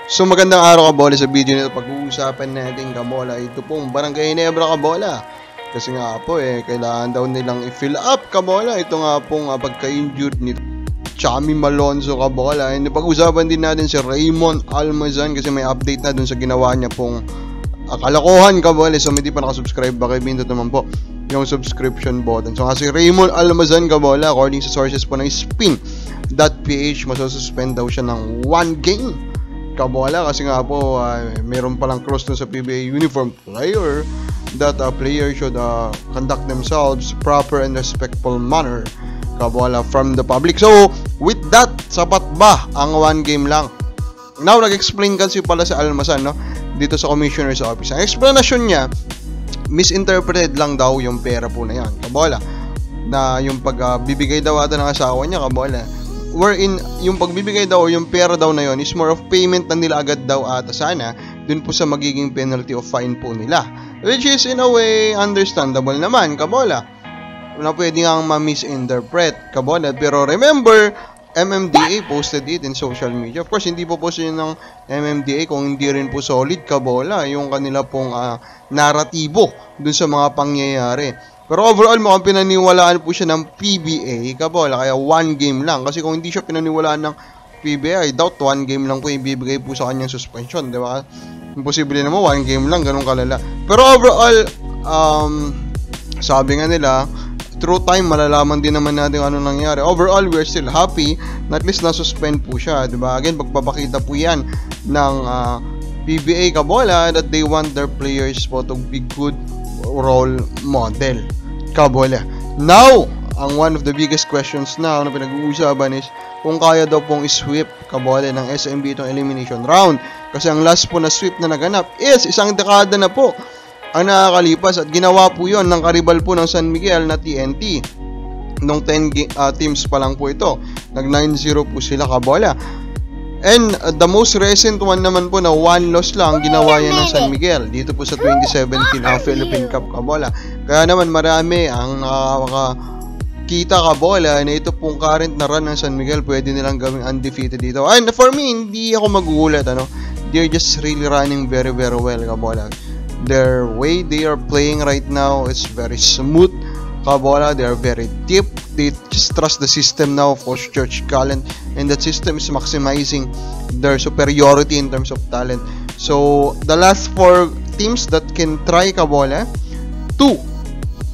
So magandang araw kabola, sa video nito pag-uusapan natin kabola ito pong Barangay Ginebra kabola. Kasi nga po kailangan daw nilang i-fill up kabola. Ito nga pong pagka-injured ni Chami Malonzo kabola. And pag-usapan din natin si Raymond Almazan kasi may update na dun sa ginawa niya pong kalokohan kabola. So hindi pa nakasubscribe, baka pindutin naman po yung subscription button. So kasi Raymond Almazan kabola, according sa sources po ng spin.ph, masususpend daw siya ng 1 game kabola kasi nga po meron palang cross dun sa PBA uniform player that player should conduct themselves proper and respectful manner kabola from the public. So with that, sapat ba ang 1 game lang? Now nag-explain kasi pala sa Almazan dito sa commissioner's office. Ang explanation niya, misinterpreted lang daw yung pera po na yan kabola, na yung pagbibigay daw ata ng asawa niya kabola, wherein yung pagbibigay daw, yung pera daw na yon is more of payment na nila agad daw ata sana dun po sa magiging penalty of fine po nila, which is in a way understandable naman kabola, na pwede nga ma-misinterpret kabola. Pero remember, MMDA posted it in social media. Of course hindi po posted ng MMDA kung hindi rin po solid kabola yung kanila pong naratibo dun sa mga pangyayari. Pero overall, mukhang pinaniwalaan po siya ng PBA kabola, kaya 1 game lang. Kasi kung hindi siya pinaniwalaan ng PBA, I doubt 1 game lang po yung ibibigay po sa kanyang suspension, di ba? Imposible naman 1 game lang, ganun kalala. Pero overall, sabi nga nila, through time, malalaman din naman natin ano nangyari. Overall, we're still happy na at least na-suspend po siya, di ba? Again, pagpapakita po yan ng PBA kabola that they want their players po to be good role model kabola. Now, ang one of the biggest questions na pinag-uusapan is kung kaya daw pong i-sweep kabola ng SMB itong elimination round. Kasi ang last po na sweep na naganap is 1 dekada na po ang nakakalipas at ginawa po yon ng karibal po ng San Miguel na TNT. Nung 10 teams pa lang po ito, nag 9-0 po sila kabola. And the most recent one naman po na 1 loss lang ginawa yan ng San Miguel dito po sa 2017 Philippine Cup kabola. Kaya naman marami ang nakakita kabola na ito pong current na run ng San Miguel pwede nilang gawing undefeated dito. And for me, hindi ako magugulat they're just really running very very well kabola. Their way they are playing right now is very smooth kabola. They are very deep. They just trust the system now of Coach George Callen, and that system is maximizing their superiority in terms of talent. So the last 4 teams that can try kabola to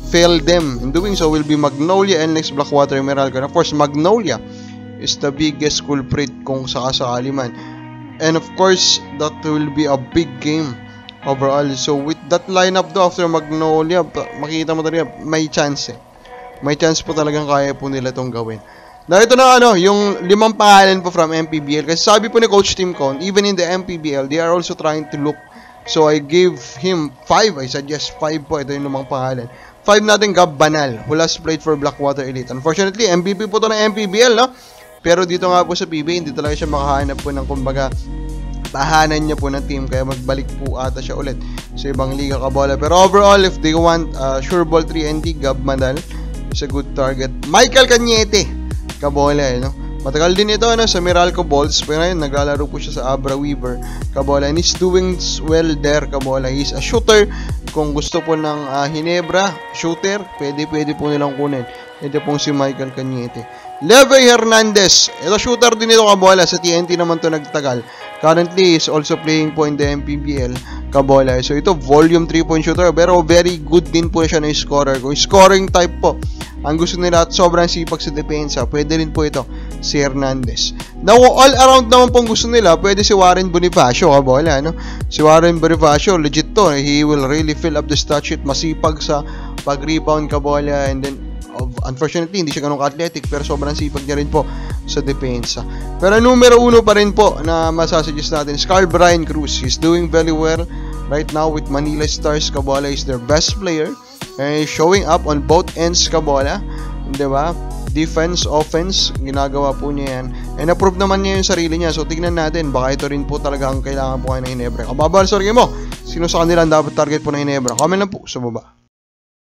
fail them in doing so will be Magnolia, NLEX, Blackwater, Emerald. Of course, Magnolia is the biggest culprit kung sakasakali man, and of course that will be a big game overall. So with that lineup though, after Magnolia, makikita mo talaga may chance may chance po talagang kaya po nila itong gawin. Na ito na yung 5 pangalan po from MPBL. Kasi sabi po ni Coach Tim Cone, even in the MPBL, they are also trying to look. So I gave him 5. I suggest 5 po. Ito yung 5 pangalan. 5 natin, Gab Banal, who last played for Blackwater Elite. Unfortunately, MVP po ito ng MPBL, Pero dito nga po sa PBA, hindi talaga siya makahanap po ng kumbaga tahanan niya po ng team, kaya magbalik po ata siya ulit sa ibang liga kabola. Pero overall, if they want sure ball 3 ND, Gab Banal is a good target. Michael Cañete kabola, matagal din ito sa Meralco Balls, pero ngayon naglalaro po siya sa Abra Weaver kabola, and he's doing well there kabola. He's a shooter. Kung gusto po ng Ginebra shooter, pwede po nilang kunin. Ito pong si Michael Cañete. Levey Hernandez, ito shooter din ito kabola, sa TNT naman to nagtagal. Currently is also playing po in the MPBL kabola. So ito volume 3-point shooter, pero very good din po siya na scorer. Kung scoring type po ang gusto nila at sobrang sipag sa depensa, pwede rin po ito si Hernandez. Now all around naman pong gusto nila, pwede si Warren Bonifacio kabola, Si Warren Bonifacio, legit to. He will really fill up the stat sheet, masipag sa pag-rebound kabola, and then unfortunately hindi siya ganun ka-athletic, pero sobrang sipag niya rin po sa depensa. Pero numero 1 pa rin po na masasuggest natin, Carl Brian Cruz. He's doing very well right now with Manila Stars kabola. He's their best player. Showing up on both ends kabola, diba? Defense, offense, ginagawa po niya yan. And approve naman niya yung sarili niya. So tignan natin, baka ito rin po talaga ang kailangan po kayo ng Ginebra. Kababal, sorry mo, sino sa kanila ang dapat target po ng Ginebra? Comment lang po sa baba.